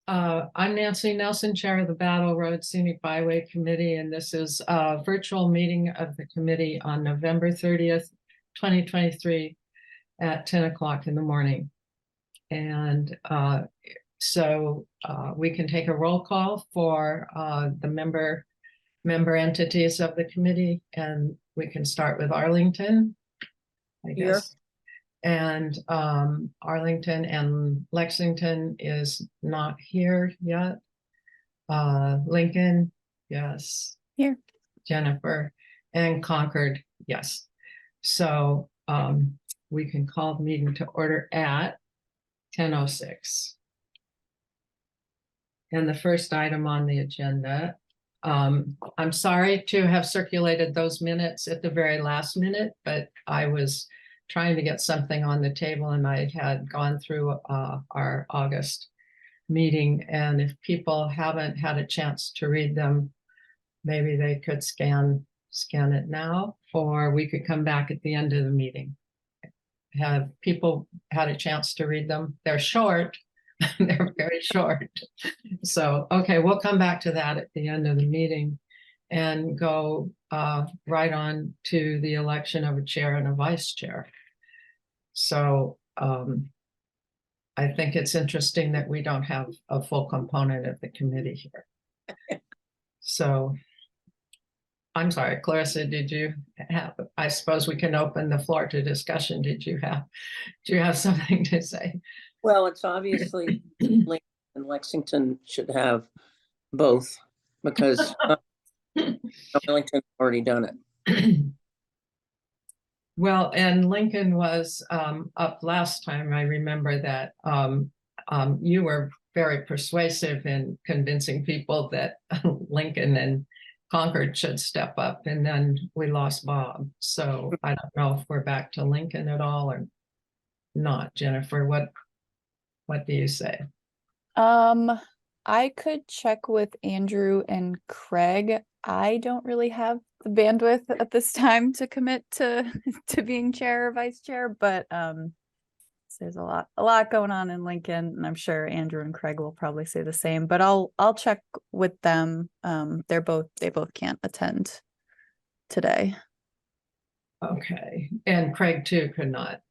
I'm Nancy Nelson, Chair of the Battle Road Scenic Byway Committee, and this is a virtual meeting of the committee on November 30th, 2023 at 10 o'clock in the morning. And so we can take a roll call for the member entities of the committee, and we can start with Arlington, I guess. And Arlington and Lexington is not here yet. Lincoln, yes. Here. Jennifer, and Concord, yes. So we can call the meeting to order at 10:06. And the first item on the agenda, I'm sorry to have circulated those minutes at the very last minute, but I was trying to get something on the table and I had gone through our August meeting, and if people haven't had a chance to read them, maybe they could scan it now, or we could come back at the end of the meeting. Have people had a chance to read them? They're short. They're very short. So, okay, we'll come back to that at the end of the meeting and go right on to the election of a chair and a vice chair. So I think it's interesting that we don't have a full component of the committee here. So I'm sorry, Clarissa, did you have, I suppose we can open the floor to discussion. Do you have something to say? Well, it's obviously Lincoln and Lexington should have both because Arlington's already done it. Well, and Lincoln was up last time. I remember that you were very persuasive in convincing people that Lincoln and Concord should step up, and then we lost Bob. So I don't know if we're back to Lincoln at all or not. Jennifer, what do you say? I could check with Andrew and Craig. I don't really have the bandwidth at this time to commit to being chair or vice chair, but there's a lot going on in Lincoln, and I'm sure Andrew and Craig will probably say the same, but I'll check with them. They both can't attend today. Okay, and Craig too could not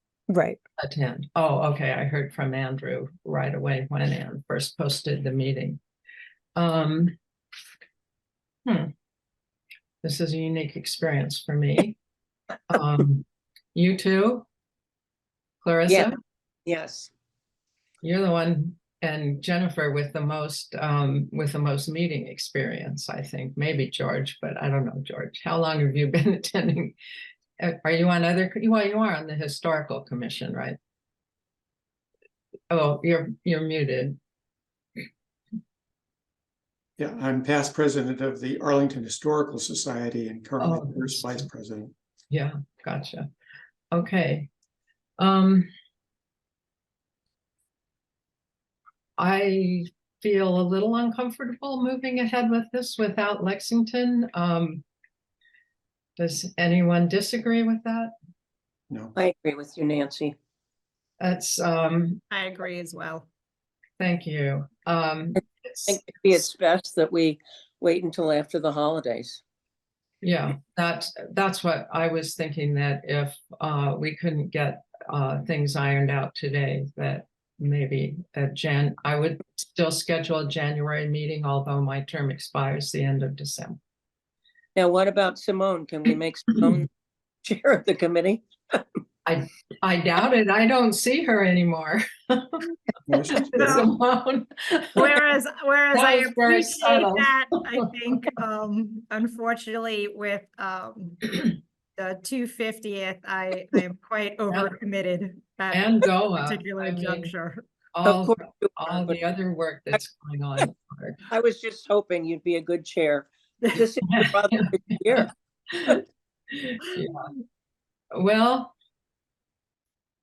attend. Oh, okay. I heard from Andrew right away when Ann first posted the meeting. This is a unique experience for me. You too, Clarissa? Yeah. Yes. You're the one, and Jennifer with the most meeting experience, I think. Maybe George, but I don't know, George. How long have you been attending? Are you on well, you are on the historical commission, right? Oh, you're muted. Yeah, I'm past president of the Arlington Historical Society and currently first vice president. Yeah, gotcha. Okay. I feel a little uncomfortable moving ahead with this without Lexington. Does anyone disagree with that? No. I agree with you, Nancy. That's I agree as well. Thank you. I think it's best that we wait until after the holidays. Yeah, that's what I was thinking, that if we couldn't get things ironed out today, that maybe I would still schedule a January meeting, although my term expires the end of December. Now, what about Simone? Can we make Simone chair of the committee? I doubt it. I don't see her anymore. Simone. Whereas I appreciate subtle. that, I think unfortunately with the 250th, I am quite overcommitted at And go particular juncture. All the other work that's going on. I was just hoping you'd be a good chair. This is your brother here. Yeah. Well,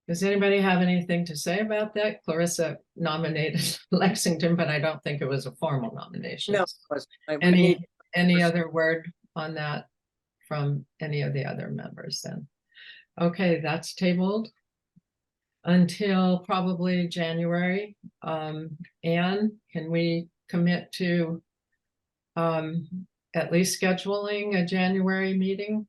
does anybody have anything to say about that? Clarissa nominated Lexington, but I don't think it was a formal nomination. No, it wasn't. Any other word on that from any of the other members then? Okay, that's tabled. until probably January. Anne, can we commit to at least scheduling a January meeting?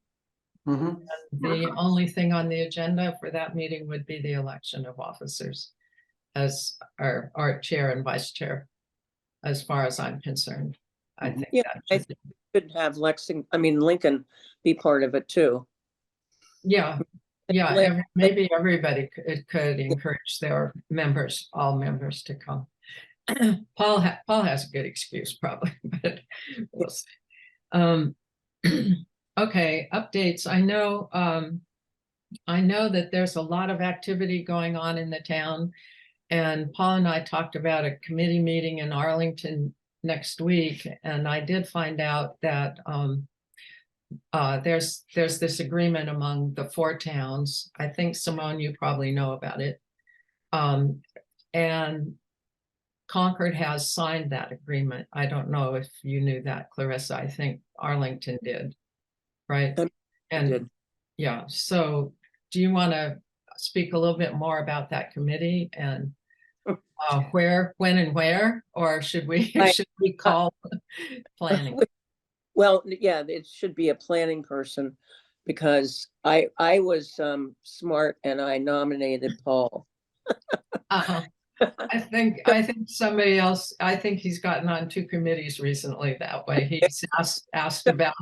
Mhm. The only thing on the agenda for that meeting would be the election of officers as our chair and vice chair, as far as I'm concerned. I think Yeah, that I should be- Should have Lincoln be part of it too. yeah, yeah, Lin- maybe everybody could encourage their members, all members to come. Paul has a good excuse probably, but we'll see. Okay, updates. I know that there's a lot of activity going on in the town. And Paul and I talked about a committee meeting in Arlington next week, and I did find out that there's this agreement among the 4 towns. I think, Simone, you probably know about it. And Concord has signed that agreement. I don't know if you knew that, Clarissa. I think Arlington did, right? I And did. yeah, so do you want to speak a little bit more about that committee and where, when and where, or should we Right. should we call planning? Well, yeah, it should be a planning person because I was smart and I nominated Paul. Uh-huh. I think somebody else, I think he's gotten on 2 committees recently that way. He's asked about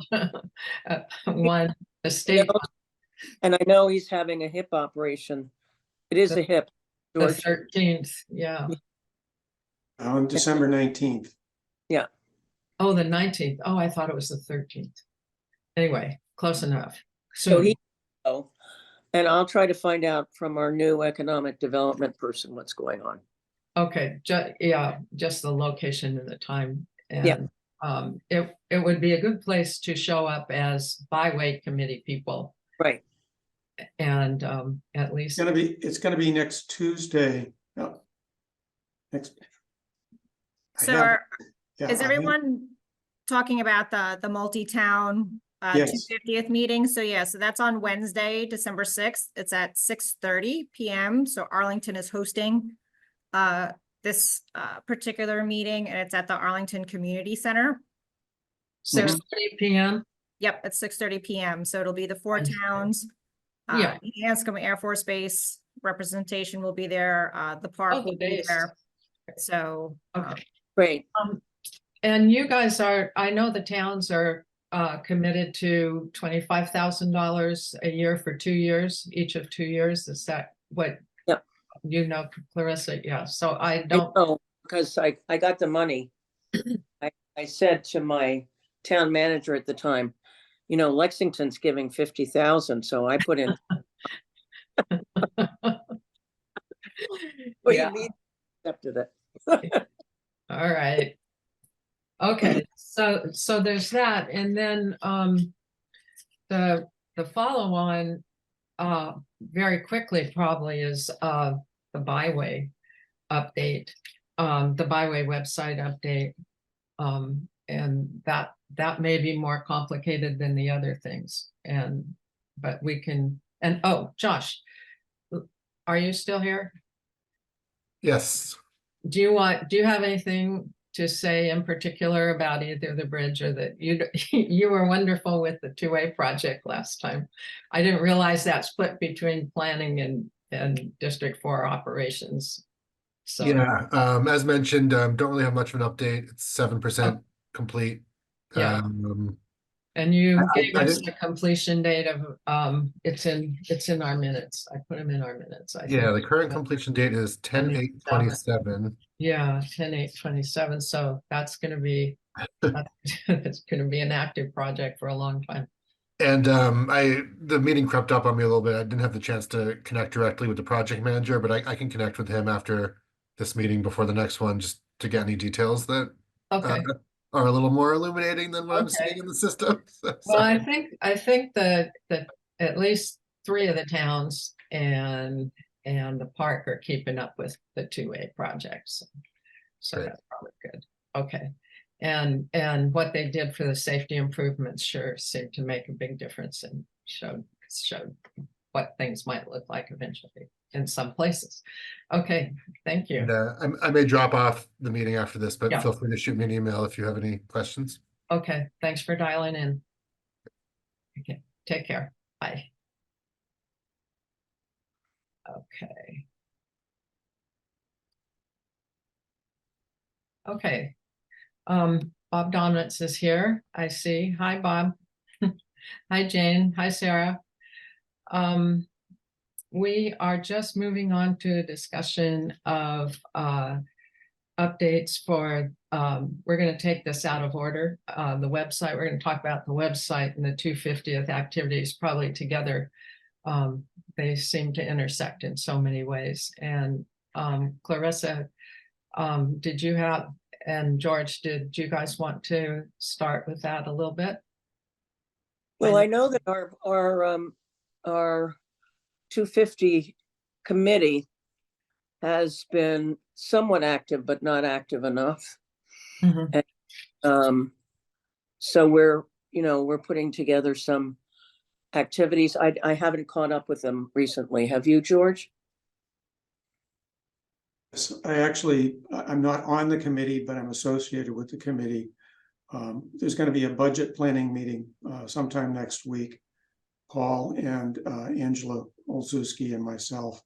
one, the state, know, And I know he's having a hip operation. It is a hip, the George. 13th, yeah. On December 19th. Oh, the 19th. Oh, I thought it was the 13th. Anyway, close enough. So and I'll try to find out from our new economic development person what's going on. Okay, just the location and the time. Yeah. And it would be a good place to show up as byway committee people. Right. And at least It's gonna be next Tuesday. No. Next. I So have- yeah, is I have- everyone talking about the multi-town Yes. 250th meeting? So yeah, so that's on Wednesday, December 6th. It's at 6:30 PM. So Arlington is hosting this particular meeting, and it's at the Arlington Community Center. 6:30 p.m. Yep, at 6:30 PM. So it'll be the 4 Wednesday. towns. Yeah. Hanscom Air Force Base representation will be there. The park Oh, the will be base. there. So Okay. Great. And you guys I know the towns are committed to $25,000 a year for 2 years, each of 2 years. Is that what? Yep. You know, Clarissa, yeah. So I I don't, know, because I got the money. I said to my town manager at the time, Lexington's giving 50,000, so I put in. What do Yeah. you mean? Accepted it. All right. Okay, so there's that, and then the follow-on very quickly probably is the byway update, the byway website update. And that may be more complicated than the other things, but we can, and oh, Josh, are you still here? Yes. Do you have anything to say in particular about either the bridge or you were wonderful with the 2A project last time. I didn't realize that split between planning and District 4 operations. So Yeah, as mentioned, don't really have much of an update. It's 7% complete. Yeah. And you I gave us didn't- the completion date of it's in our minutes. I put them in our minutes. I Yeah, the think. current completion date is 10/8/27. Yeah, 10/8/27. So that's gonna be it's gonna be an active project for a long time. And the meeting crept up on me a little bit. I didn't have the chance to connect directly with the project manager, but I can connect with him after this meeting before the next one, just to get any details that Okay. are a little more illuminating than what I'm Okay. seeing in the system. Well, I think that at least 3 of the towns and the park are keeping up with the 2A projects. So Great. that's probably good. Okay. And what they did for the safety improvements sure seemed to make a big difference and showed what things might look like eventually. in some places. Okay, thank you. And I may drop off the meeting after this, but Yeah. feel free to shoot me an email if you have any questions. Okay, thanks for dialing in. Okay, take care. Bye. Okay. Okay. Bob Donitz is here, I see. Hi, Bob. Hi, Jane. Hi, Sarah. We are just moving on to a discussion of updates for, we're going to take this out of order. The website, we're going to talk about the website and the 250th activities probably together. They seem to intersect in so many ways. And Clarissa, did you have, and George, did you guys want to start with that a little bit? Well, I know that our 250 committee has been somewhat active, but not active enough. Mhm. So we're putting together some activities. I haven't caught up with them recently. Have you, George? So I'm not on the committee, but I'm associated with the committee. There's going to be a budget planning meeting sometime next week. Paul and Angela Olszewski and myself.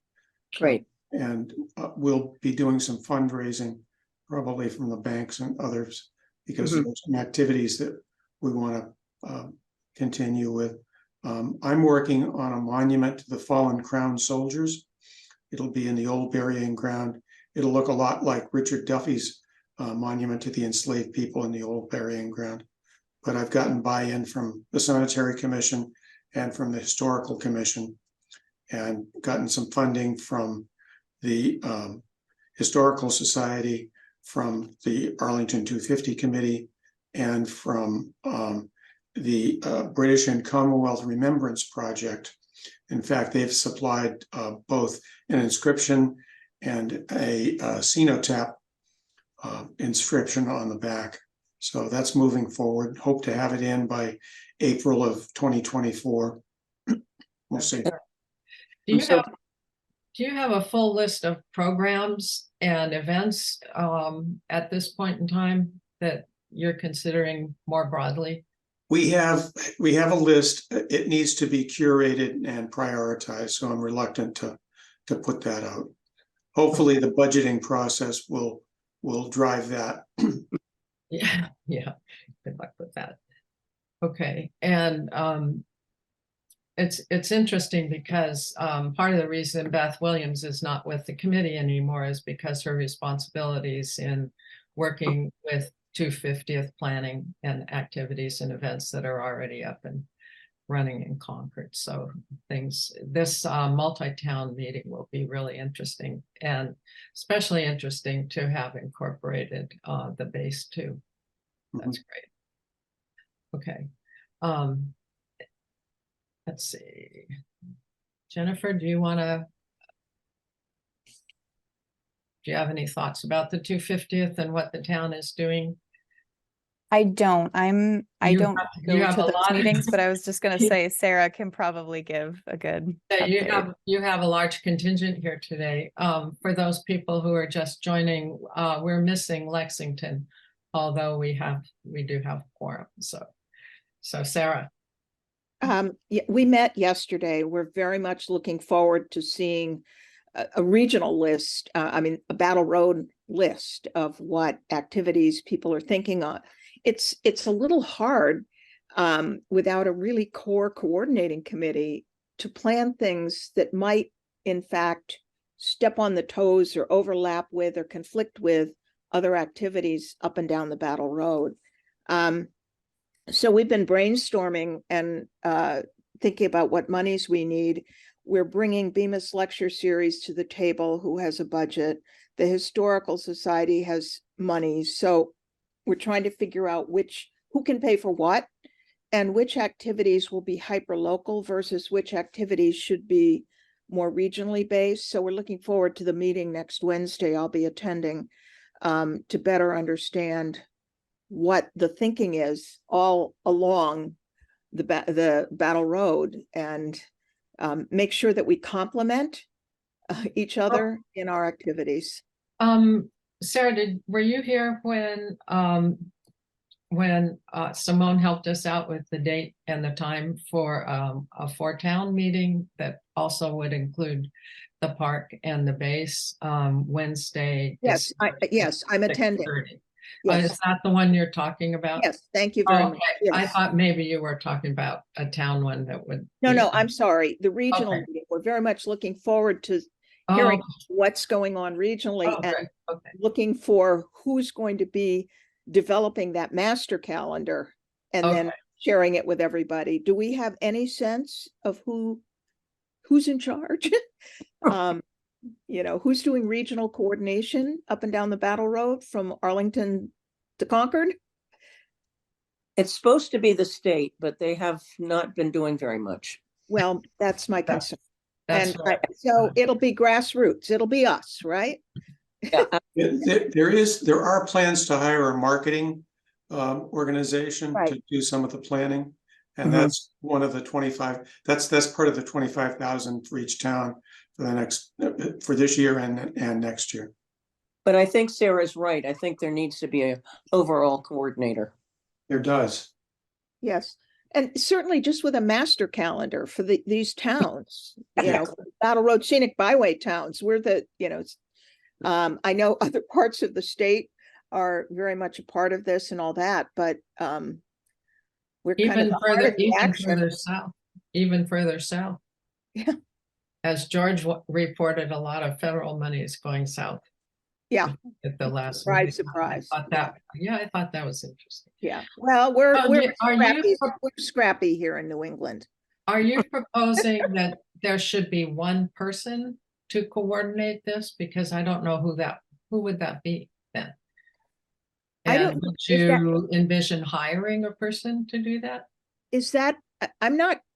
Great. And we'll be doing some fundraising, probably from the banks and others, because there's some activities that we want to continue with. I'm working on a monument to the fallen Crown soldiers. It'll be in the old burying ground. It'll look a lot like Richard Duffy's monument to the enslaved people in the old burying ground. But I've gotten buy-in from the Cemetery Commission and from the Historical Commission, and gotten some funding from the Historical Society, from the Arlington 250 Committee, and from the British and Commonwealth Remembrance Project. In fact, they've supplied both an inscription and a cenotaph inscription on the back. So that's moving forward. Hope to have it in by April of 2024. We'll see. Do you have a full list of programs and events at this point in time that you're considering more broadly? We have a list. It needs to be curated and prioritized, so I'm reluctant to put that out. Hopefully the budgeting process will drive that. Yeah, good luck with that. Okay, and it's interesting because part of the reason Beth Williams is not with the committee anymore is because her responsibilities in working with 250th planning and activities and events that are already up and running in Concord. So this multi-town meeting will be really interesting, and especially interesting to have incorporated the base too. That's great. Okay. Let's see. Jennifer, do you have any thoughts about the 250th and what the town is doing? I don't. I You don't have- go you have to a those lot. meetings, but I was just gonna say Sarah can probably give a good Yeah, update. you have a large contingent here today. For those people who are just joining, we're missing Lexington, although we do have quorum. So Sarah. Yeah, we met yesterday. We're very much looking forward to seeing a regional list, a Battle Road list of what activities people are thinking on. It's a little hard without a really core coordinating committee to plan things that might, in fact, step on the toes or overlap with or conflict with other activities up and down the Battle Road. So we've been brainstorming and thinking about what monies we need. We're bringing Bemis Lecture Series to the table, who has a budget. The Historical Society has money. So we're trying to figure out who can pay for what, and which activities will be hyper-local versus which activities should be more regionally based. So we're looking forward to the meeting next Wednesday I'll be attending to better understand what the thinking is all along the Battle Road, and make sure that we complement each other in our activities. Sarah, were you here when Simone helped us out with the date and the time for a four-town meeting that also would include the park and the base, Wednesday? Yes, yes, I'm attending. 6:30. Yes, Is that the one you're talking about? yes, thank you very Oh, much. okay. I Yes. thought maybe you were talking about a town one that would. No, be- no, I'm sorry. The regional, Okay. meeting, we're very much looking forward to Oh, hearing what's going on regionally oh, and good. Okay. looking for who's going to be developing that master calendar and then Okay. sharing it with everybody. Do we have any sense of who's in charge? Who's doing regional coordination up and down the Battle Road from Arlington to Concord? It's supposed to be the state, but they have not been doing very much. Well, that's my concern. That's And right. so it'll be grassroots. It'll be us, right? Yeah, There are plans to hire a marketing organization to Right. do some of the planning. And Mhm. that's one of the 25, that's part of the 25,000 for each town for the next, for this year and next year. but I think Sarah's right. I think there needs to be a overall coordinator. There does. Yes. And certainly just with a master calendar for these towns, Yeah. Battle Road, Scenic Byway towns, we're I know other parts of the state are very much a part of this and all that, but we're kind of Even the heart further, of the even action. further south, even further south. Yeah. As George reported, a lot of federal money is going south. Yeah. At the last. Surprise, meeting. surprise. I thought that was interesting. Yeah. Well, we're Are you scrappy here in New England. Are you proposing that there should be one person to coordinate this? Because I don't know who would that be then? I don't And know, would is that- you envision hiring a person to do that? Is that,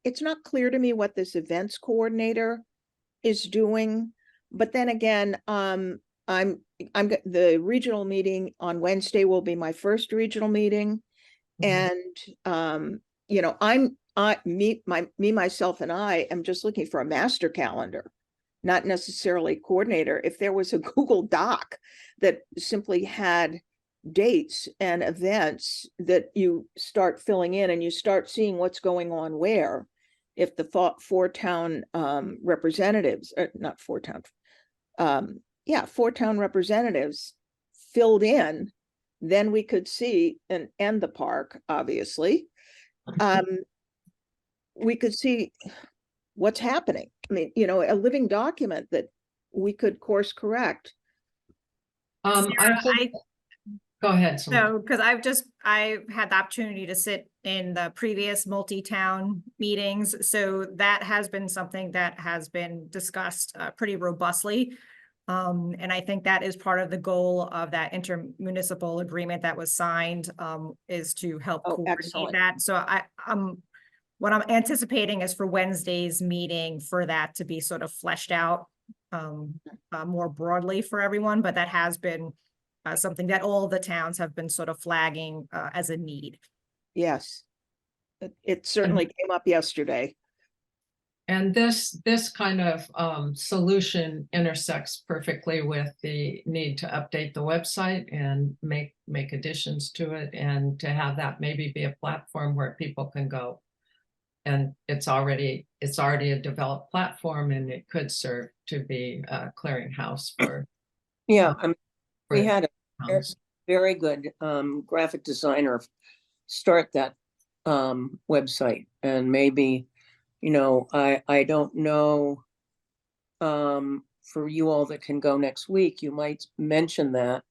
it's not clear to me what this events coordinator is doing. But then again, the regional meeting on Wednesday will be my first regional meeting. And, myself and I am just looking for a master calendar, not necessarily coordinator. If there was a Google Doc that simply had dates and events that you start filling in and you start seeing what's going on where, if the four town representatives, not four town, four town representatives filled in, then we could see, and the park, obviously, we could see what's happening. I mean, a living document that we could course correct. Go ahead. Simone. So, because I've had the opportunity to sit in the previous multi-town meetings, so that has been something that has been discussed pretty robustly. And I think that is part of the goal of that intermunicipal agreement that was signed, is to help coordinate excellent. that. So what I'm anticipating is for Wednesday's meeting for that to be sort of fleshed out more broadly for everyone, but that has been something that all the towns have been sort of flagging as a need. Yes. It certainly came up yesterday. And this kind of solution intersects perfectly with the need to update the website and make additions to it, and to have that maybe be a platform where people can go. And it's already a developed platform, and it could serve to be a clearinghouse for. Yeah, we for had a towns. very good graphic designer start that website, and maybe, I don't know, for you all that can go next week, you might mention that.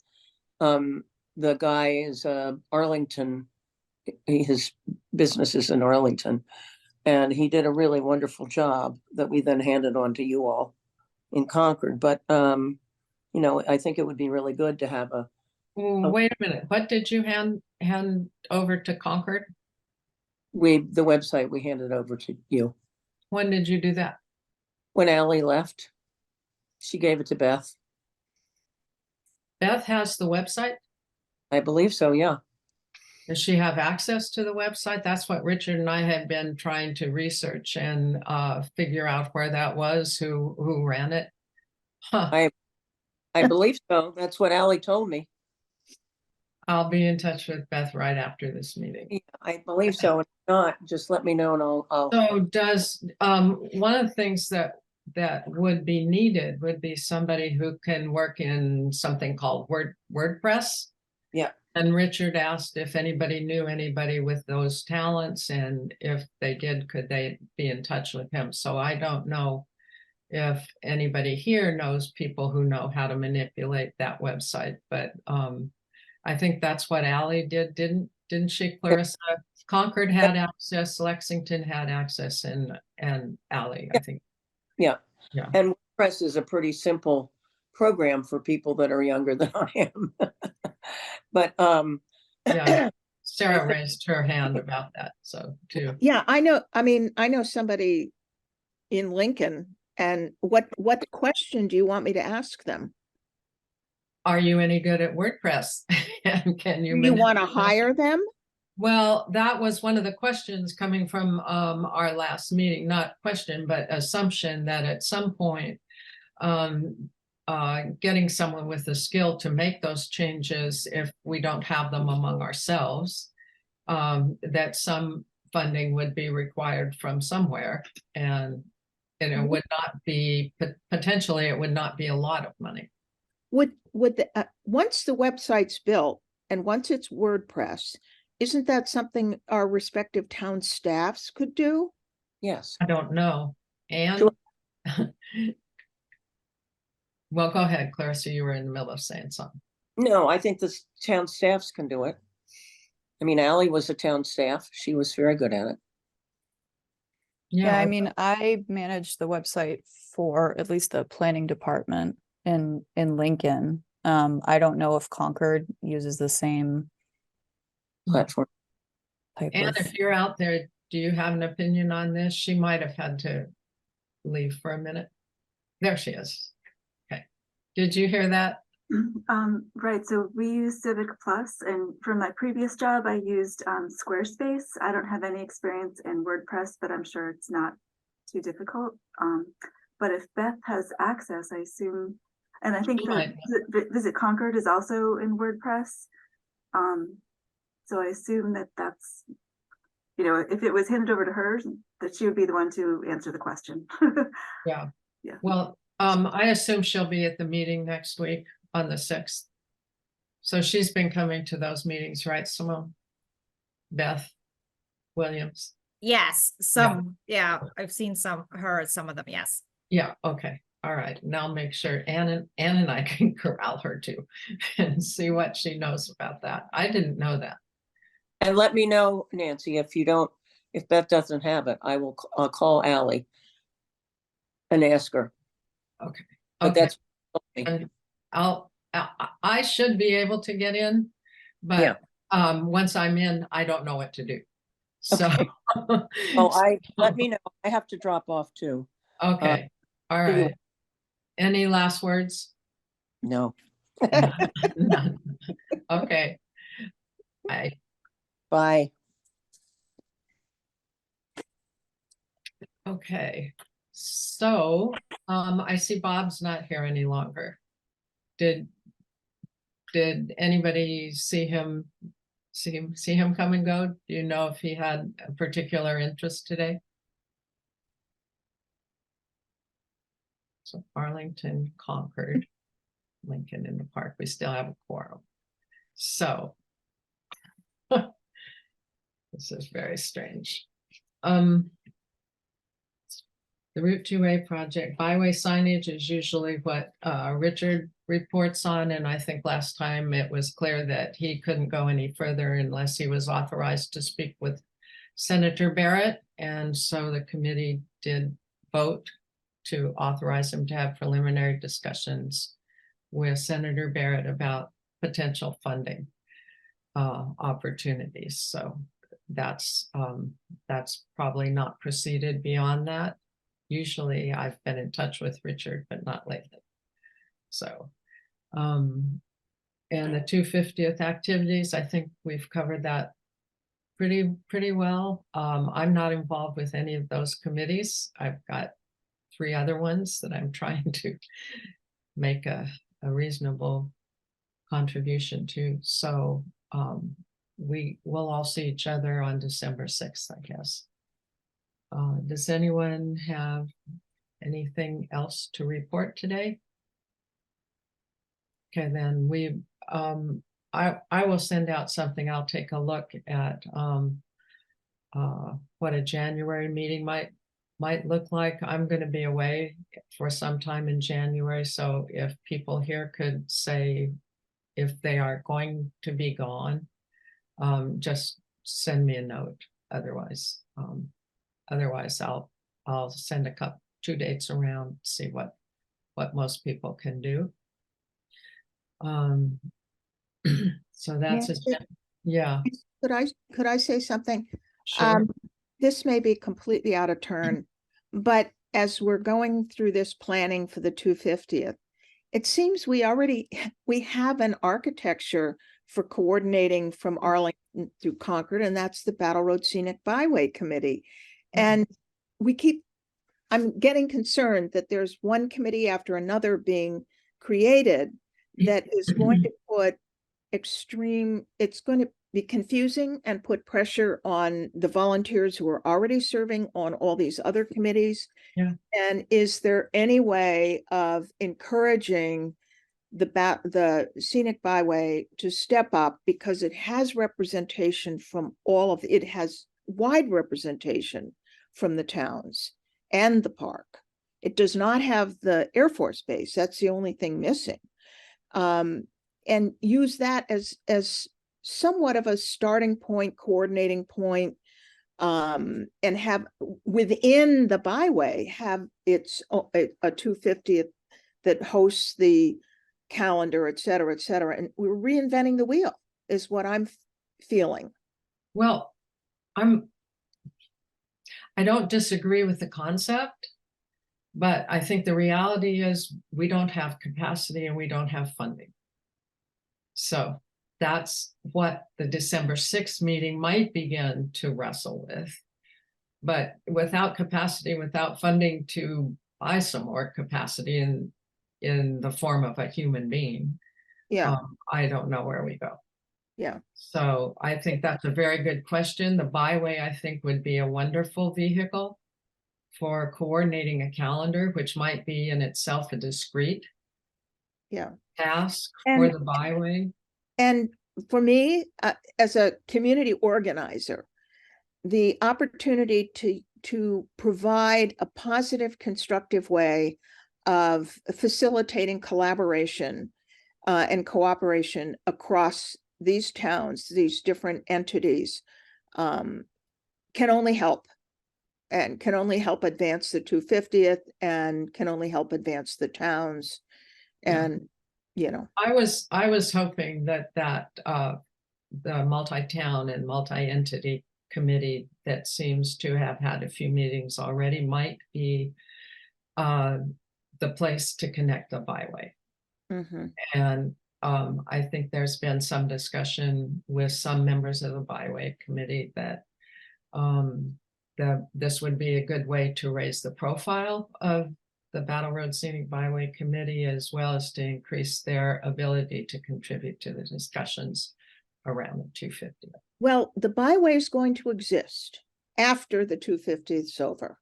The guy is Arlington, his business is in Arlington, and he did a really wonderful job that we then handed on to you all in Concord. But I think it would be really good to have Wait a minute, what did you hand over to Concord? the website we handed over to you. When did you do that? When Ally left, she gave it to Beth. Beth has the website? I believe so, yeah. Does she have access to the website? That's what Richard and I have been trying to research and figure out where that was, who ran it. Huh, I believe so. That's what Ally told me. I'll be in touch with Beth right after this meeting. Yeah, I believe so. If not, just let me know and I'll, So does, one of the things that would be needed would be somebody who can work in something called WordPress. yeah. And Richard asked if anybody knew anybody with those talents, and if they did, could they be in touch with him? So I don't know if anybody here knows people who know how to manipulate that website, but I think that's what Ally did, didn't she, Clarissa? Concord had access, Lexington had access, and Ally, I think. Yeah. Yeah. And WordPress is a pretty simple program for people that are younger than I am. But Yeah, Sarah think- raised her hand about that, so too. Yeah, I know, I mean, I know somebody in Lincoln, and what question do you want me to ask them? Are you any good at WordPress? And can you? You want to manipulate- hire them? Well, that was one of the questions coming from our last meeting, not question, but assumption that at some point getting someone with the skill to make those changes, if we don't have them among ourselves, that some funding would be required from somewhere, and it would not be, potentially it would not be a lot of money. Would once the website's built and once it's WordPress, isn't that something our respective town staffs could do? yes. I don't know. And Sure. well, go ahead, Clarissa, you were in the middle of saying something. No, I think the town staffs can do it. I mean, Ally was a town staff. She was very good at it. Yeah, I mean, I manage the website for at least the planning department in Lincoln. I don't know if Concord uses the same Platform. type And of. if you're out there, do you have an opinion on this? She might have had to leave for a minute. There she is. Okay. Did you hear that? Right, so we use Civic Plus, and for my previous job, I used Squarespace. I don't have any experience in WordPress, but I'm sure it's not too difficult. But if Beth has access, I assume, and I think She that Visit Concord is also in WordPress. So I assume that that's, you know, if it was handed over to her, that she would be the one to answer the question. Yeah. Yeah. Well, I assume she'll be at the meeting next week on the 6th. So she's been coming to those meetings, right, Simone? Beth Williams. Yes, yeah, I've seen heard some of them, yes. Yeah, okay. All right. Now make sure Ann and I can corral her too and see what she knows about that. I didn't know that. And let me know, Nancy, if Beth doesn't have it, I'll call Ally and ask her. Okay. But Okay. that's. And I should be able to get in, but once I'm in, I don't know what to do. So Okay. Oh, let me know. I have to drop off too. okay. All see you. right. Any last words? No. None. Okay. Bye. Bye. Okay. So I see Bob's not here any longer. Did anybody see him come and go? Do you know if he had a particular interest today? So Arlington, Concord, Lincoln in the park. We still have a quorum. So this is very strange. The Route 2A project, byway signage is usually what Richard reports on, and I think last time it was clear that he couldn't go any further unless he was authorized to speak with Senator Barrett, and so the committee did vote to authorize him to have preliminary discussions with Senator Barrett about potential funding opportunities. So that's probably not proceeded beyond that. Usually I've been in touch with Richard, but not lately. So, and the 250th activities, I think we've covered that pretty well. I'm not involved with any of those committees. I've got 3 other ones that I'm trying to make a reasonable contribution to. So we will all see each other on December 6th, I guess. Does anyone have anything else to report today? Okay, then I will send out something. I'll take a look at what a January meeting might look like. I'm going to be away for some time in January, so if people here could say if they are going to be gone, just send me a note. Otherwise, I'll send 2 dates around, see what most people can do. So that's it. Yeah. Could I say something? Sure. This may be completely out of turn, but as we're going through this planning for the 250th, it seems we have an architecture for coordinating from Arlington through Concord, and that's the Battle Road Scenic Byway Committee. And I'm getting concerned that there's one committee after another being created that is going to put it's going to be confusing and put pressure on the volunteers who are already serving on all these other committees. Yeah. And is there any way of encouraging the Scenic Byway to step up, because it has representation from it has wide representation from the towns and the park. It does not have the Air Force Base. That's the only thing missing. And use that as somewhat of a starting point, coordinating point, and have within the byway have its a 250th that hosts the calendar, et cetera, et cetera. And we're reinventing the wheel is what I'm feeling. Well, I don't disagree with the concept, but I think the reality is we don't have capacity and we don't have funding. So that's what the December 6th meeting might begin to wrestle with. But without capacity, without funding to buy some more capacity in the form of a human being, I don't know where we go. Yeah. So I think that's a very good question. The byway, I think, would be a wonderful vehicle for coordinating a calendar, which might be in itself a discrete task for the byway. And for me, as a community organizer, the opportunity to provide a positive, constructive way of facilitating collaboration and cooperation across these towns, these different entities, can only help, and can only help advance the 250th, and can only help advance the towns. And I was hoping that the multi-town and multi-entity committee that seems to have had a few meetings already might be the place to connect the byway. And I think there's been some discussion with some members of the byway committee that this would be a good way to raise the profile of the Battle Road Scenic Byway Committee, as well as to increase their ability to contribute to the discussions around the 250th. Well, the byway is going to exist after the 250th is over.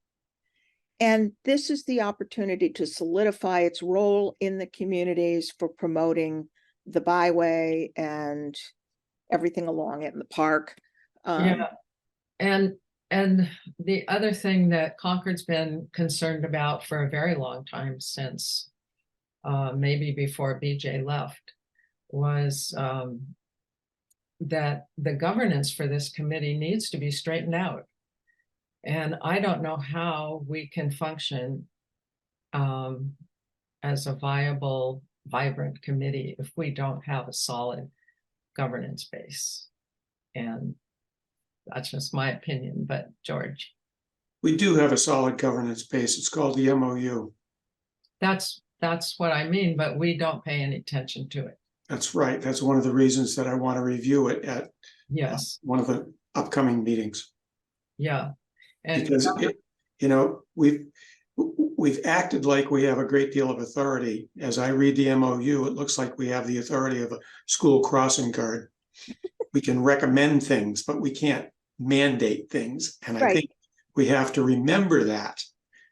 And this is the opportunity to solidify its role in the communities for promoting the byway and everything along it in the park. And the other thing that Concord's been concerned about for a very long time, since maybe before BJ left, was that the governance for this committee needs to be straightened out. And I don't know how we can function as a viable, vibrant committee if we don't have a solid governance base. And that's just my opinion, but George. We do have a solid governance base. It's called the MOU. That's what I mean, but we don't pay any attention to it. That's right. That's one of the reasons that I want to review it at one of the upcoming meetings. Yeah. And because we we've acted like we have a great deal of authority. As I read the MOU, it looks like we have the authority of a school crossing guard. We can recommend things, but we can't mandate things. And I Right. think we have to remember that.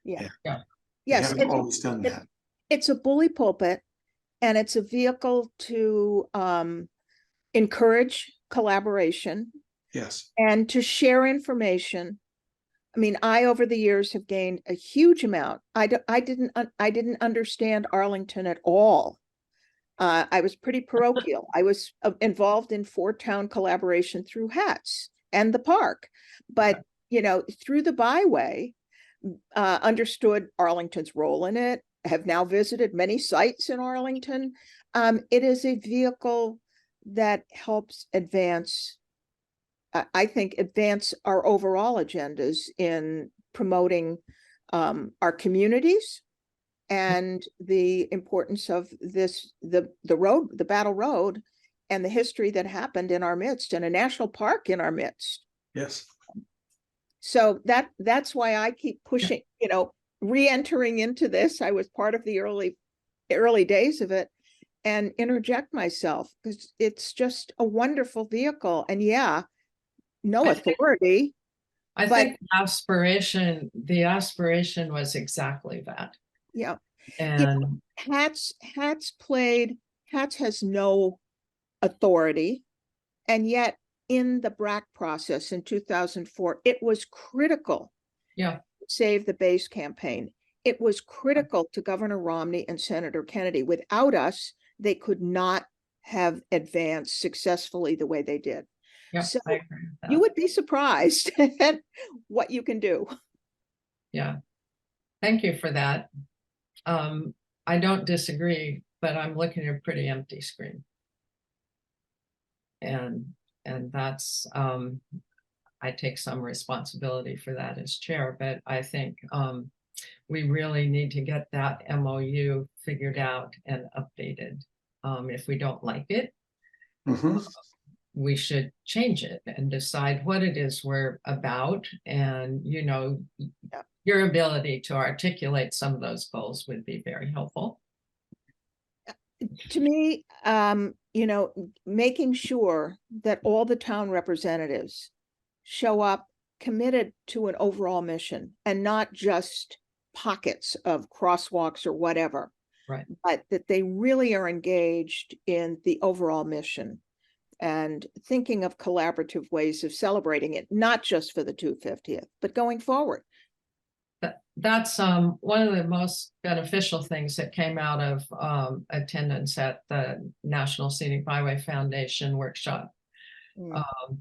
Yeah. Yeah. We Yes, haven't always done that. it's a bully pulpit, and it's a vehicle to encourage collaboration Yes. and to share information. I mean, I over the years have gained a huge amount. I didn't understand Arlington at all. I was pretty parochial. I was involved in 4-town collaboration through HATS and the park, but through the Byway, understood Arlington's role in it. Have now visited many sites in Arlington. It is a vehicle that helps advance. I think advance our overall agendas in promoting our communities and the importance of the road, the Battle Road, and the history that happened in our midst, and a national park in our midst. Yes. So that's why I keep pushing, re-entering into this. I was part of the early days of it, and interject myself because it's just a wonderful vehicle. And no authority. I think the aspiration was exactly that. Yeah. And HATS has no authority, and yet in the BRAC process in 2004, it was critical. Yeah. To save the base campaign. It was critical to Governor Romney and Senator Kennedy. Without us, they could not have advanced successfully the way they did. yeah, So I agree with that. you would be surprised at what you can do. Yeah. Thank you for that. I don't disagree, but I'm looking at a pretty empty screen. And that's, I take some responsibility for that as chair, but I think we really need to get that MOU figured out and updated. If we don't like it, we should change it and decide what it is we're about. And, your ability to articulate some of those goals would be very helpful. To me, making sure that all the town representatives show up committed to an overall mission and not just pockets of crosswalks or whatever, Right. but that they really are engaged in the overall mission and thinking of collaborative ways of celebrating it, not just for the 250th, but going forward. That's one of the most beneficial things that came out of attendance at the National Scenic Byway Foundation workshop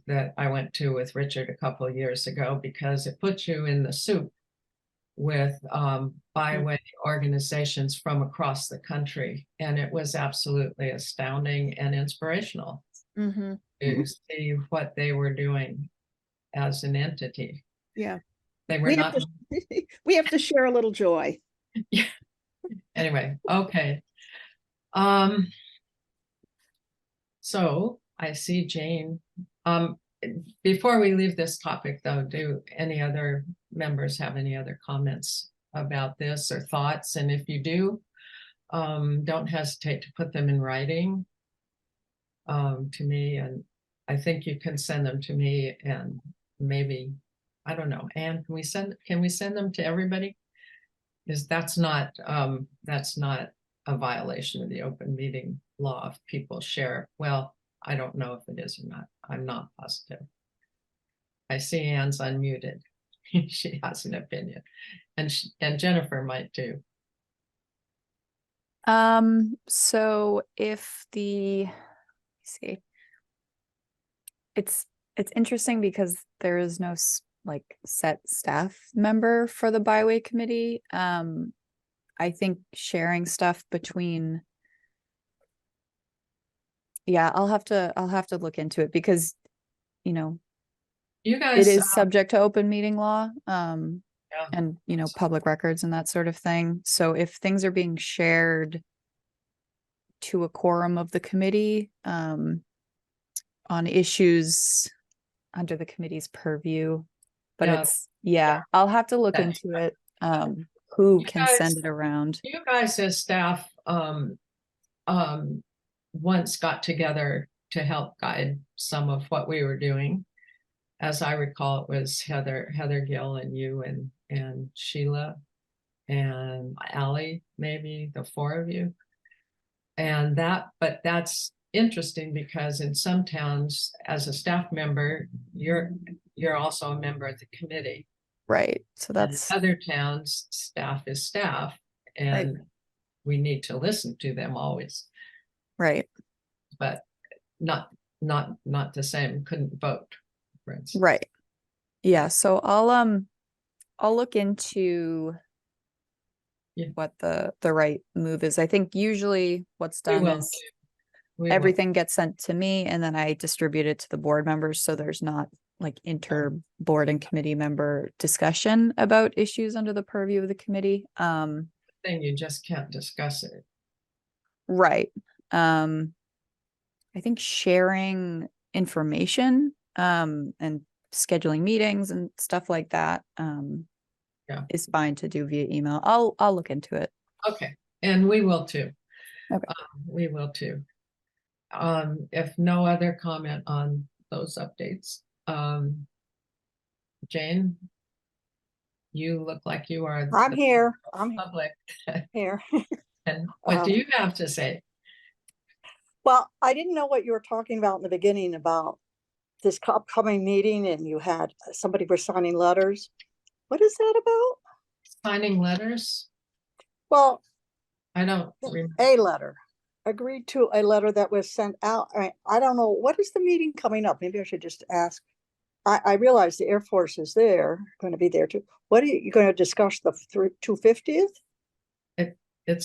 that I went to with Richard a couple of years ago, because it puts you in the soup with byway organizations from across the country. And it was absolutely astounding and inspirational to see what they were doing as an entity. Yeah. They were not. We have to share a little joy. Yeah. Anyway, okay. So I see Jane. Before we leave this topic, though, do any other members have any other comments about this or thoughts? And if you do, don't hesitate to put them in writing to me. And I think you can send them to me, and maybe, I don't know, Anne, can we send them to everybody? Because that's not a violation of the open meeting law if people share. Well, I don't know if it is or not. I'm not positive. I see Anne's unmuted. She has an opinion, and Jennifer might too. So if it's interesting because there is no set staff member for the Byway Committee. I think sharing stuff between, I'll have to look into it, because you guys, it is subject to open meeting law, and public records and that sort of thing. So if things are being shared to a quorum of the committee on issues under the committee's purview, but I'll have to look into it. who You can guys- send it around. You guys as staff, once got together to help guide some of what we were doing. As I recall, it was Heather Gill and you and Sheila and Ally, maybe the four of you. And but that's interesting because in some towns, as a staff member, you're also a member of the committee. Right. So And that's in other towns, staff is staff, and we need to listen to them always, right. but not the same, couldn't vote, for instance. Right. Yeah. So I'll look into Yeah. what the right move is. I think usually what's We done will is too. We will. everything gets sent to me and then I distribute it to the board members. So there's not like inter-board and committee member discussion about issues under the purview of the committee. Thing you just can't discuss it. Right. I think sharing information and scheduling meetings and stuff like that Yeah. is fine to do via email. I'll look into it. Okay, and we will too. Okay. We will too. If no other comment on those updates, Jane, you look like you are. I'm the here. I'm Public, here. and what do you have to say? Well, I didn't know what you were talking about in the beginning about this upcoming meeting, and you had somebody was signing letters. What is that about? Signing letters? Well, I don't remember. a letter. Agreed to a letter that was sent out. I don't know. What is the meeting coming up? Maybe I should just ask. I realize the Air Force is there, going to be there too. What are you going to discuss, the 250th? It's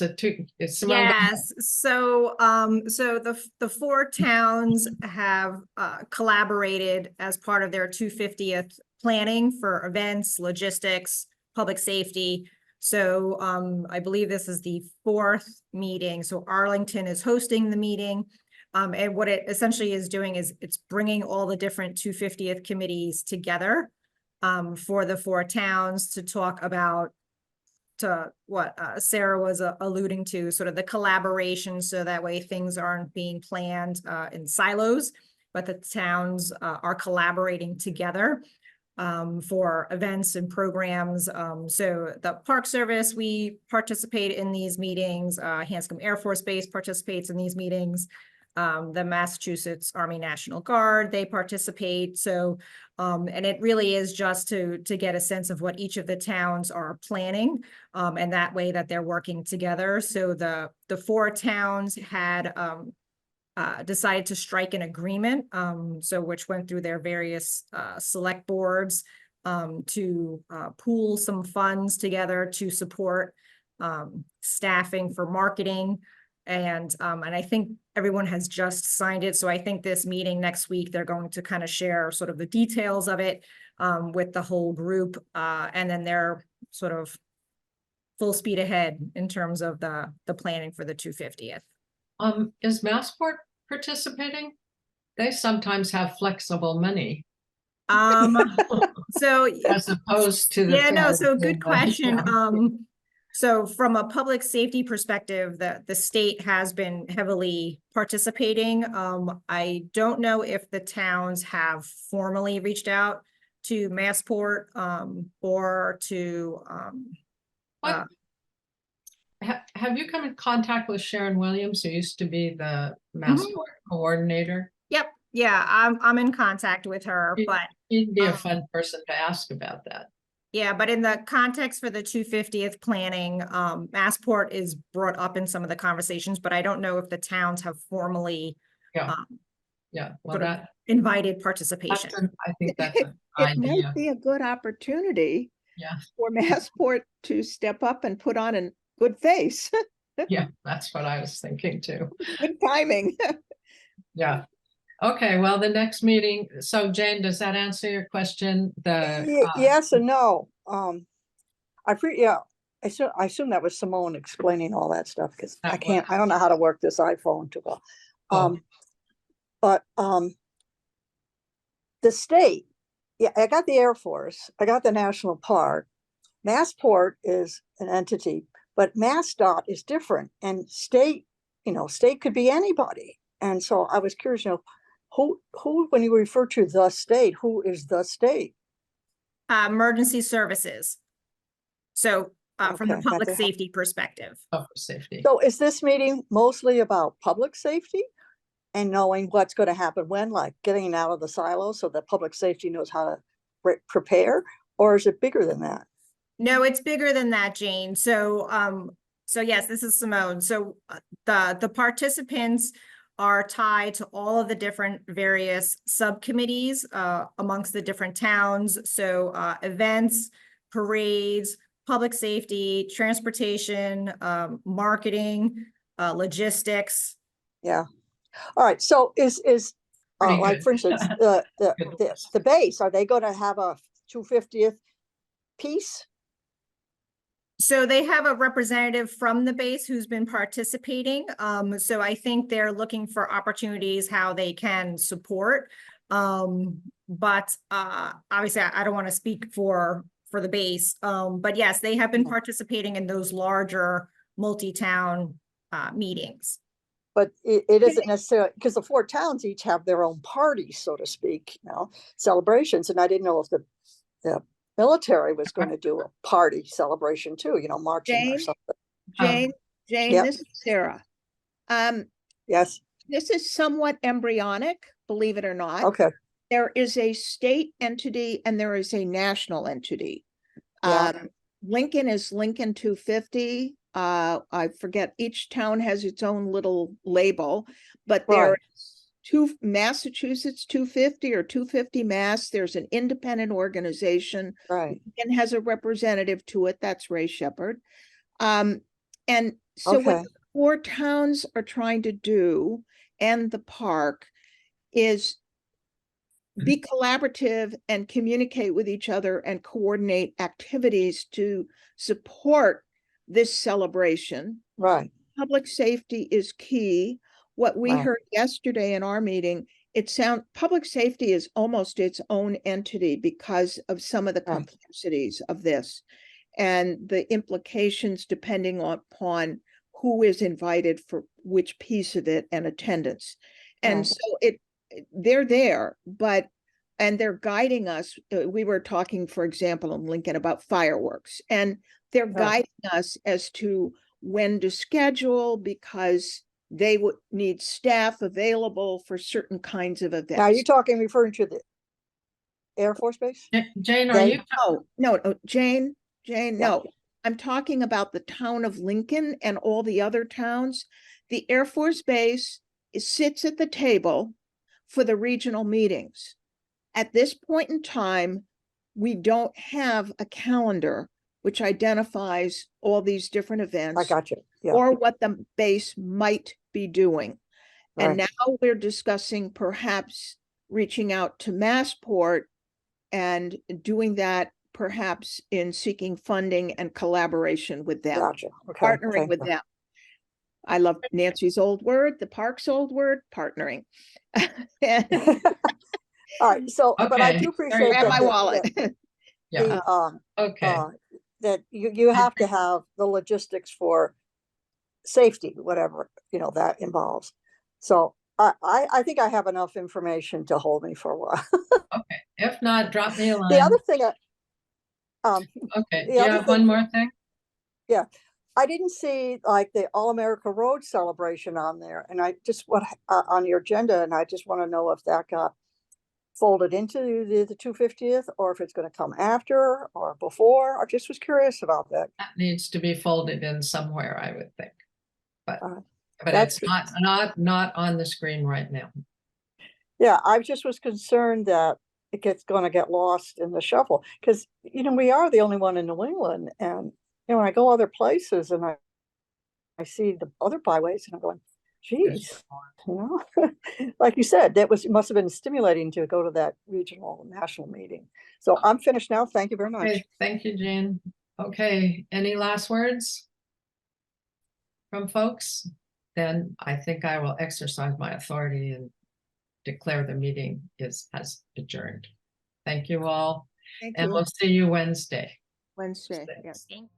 Simone, go ahead. Yes, so the four towns have collaborated as part of their 250th planning for events, logistics, public safety. So I believe this is the fourth meeting. So Arlington is hosting the meeting. And what it essentially is doing is it's bringing all the different 250th committees together for the four towns to talk about what Sarah was alluding to, sort of the collaboration, so that way things aren't being planned in silos, but the towns are collaborating together for events and programs. So the Park Service, we participate in these meetings. Hanscom Air Force Base participates in these meetings. The Massachusetts Army National Guard, they participate. So, and it really is just to get a sense of what each of the towns are planning, and that way that they're working together. So the four towns had decided to strike an agreement, so which went through their various select boards to pool some funds together to support staffing for marketing. And I think everyone has just signed it. So I think this meeting next week, they're going to kind of share sort of the details of it with the whole group. And then they're sort of full speed ahead in terms of the planning for the 250th. Is Massport participating? They sometimes have flexible money So as opposed to the. yeah, no, so feds good and the- question. yeah. So from a public safety perspective, the state has been heavily participating. I don't know if the towns have formally reached out to Massport or to What- Have you come in contact with Sharon Williams, who used to be the Massport coordinator? Yep, yeah, I'm in contact with her, She- but She'd be a fun person to ask about that. yeah, but in the context for the 250th planning, Massport is brought up in some of the conversations, but I don't know if the towns have formally Yeah. Yeah, well, sort of that, invited participation. I think that's an It might idea. be a good opportunity Yeah, for Massport to step up and put on a good face. yeah, that's what I was thinking too. Good timing. Yeah. Okay, well, the next meeting, so Jane, does that answer your question? Yes and no. Yeah, I assume that was Simone explaining all that stuff, because That I don't know how to work this iPhone too well. Oh. But the state, yeah, I got the Air Force, I got the National Park. Massport is an entity, but MassDOT is different, and state, state could be anybody. And so I was curious, who, when you refer to the state, who is the state? Emergency services. So from the Okay, public that they have- safety perspective. Oh, for safety. So is this meeting mostly about public safety and knowing what's going to happen when, like getting out of the silo so that public safety knows how to prepare, or is it bigger than that? No, it's bigger than that, Jane. So, so yes, this is Simone. So the participants are tied to all of the different various subcommittees amongst the different towns. So events, parades, public safety, transportation, marketing, logistics. Yeah. All right. So is Pretty like, good. for instance, the base, are they going to have a 250th piece? So they have a representative from the base who's been participating. So I think they're looking for opportunities how they can support. But obviously I don't want to speak for the base. But yes, they have been participating in those larger multi-town meetings. But it isn't necessarily, because the 4 towns each have their own parties, so to speak, celebrations. And I didn't know if the military was going to do a party celebration too, marching or Jane? something. Jane, Yep. this is Sarah. Yes. This is somewhat embryonic, believe it or not. Okay. There is a state entity and there is a national entity. Yeah. Lincoln is Lincoln 250. I forget, each town has its own little label, but there Right. Massachusetts 250 or 250 Mass. There's an independent organization Right. and has a representative to it. That's Ray Shepherd. And so what Okay. the 4 towns are trying to do, and the park, is be collaborative and communicate with each other and coordinate activities to support this celebration. Right. Public safety is key. What we Right. heard yesterday in our meeting, public safety is almost its own entity because of some of the Right. complexities of this and the implications depending upon who is invited for which piece of it and attendance. And Right. so they're there, and they're guiding us. We were talking, for example, in Lincoln about fireworks, and they're Right. guiding us as to when to schedule because they would need staff available for certain kinds of events. Now, are you referring to the Air Force Base? Jane, are They- you? No, Jane, Yeah. no. I'm talking about the town of Lincoln and all the other towns. The Air Force Base sits at the table for the regional meetings. At this point in time, we don't have a calendar which identifies all these different events I got you. Yeah. or what the base might be doing. And Right. now we're discussing perhaps reaching out to Massport and doing that perhaps in seeking funding and collaboration with them, Gotcha. Okay. partnering Thank with you. them. I love Nancy's old word, the park's old word, partnering. All right. So, but I Okay, do very appreciate good. Grab my that, wallet. Yeah, okay. that you have to have the logistics for safety, whatever, that involves. So I think I have enough information to hold me for a while. Okay, if not, drop me a The line. other thing, Okay, the you other have thing- one more thing? I didn't see like the All America Road celebration on there, and I just on your agenda, and I just want to know if that got folded into the 250th, or if it's going to come after or before. I just was curious about that. That needs to be folded in somewhere, I would think. But Uh, but that's- it's not on the screen right now. Yeah, I just was concerned that going to get lost in the shuffle, because we are the only one in New England, and when I go other places and I see the other byways, and I'm going, geez, like you said, it must have been stimulating to go to that regional national meeting. So I'm finished now. Thank you very much. Okay, thank you, Jean. Okay, any last words from folks? Then I think I will exercise my authority and declare the meeting has adjourned. Thank you all, Thank and you. we'll see you Wednesday. Wednesday, yeah. Six. Thank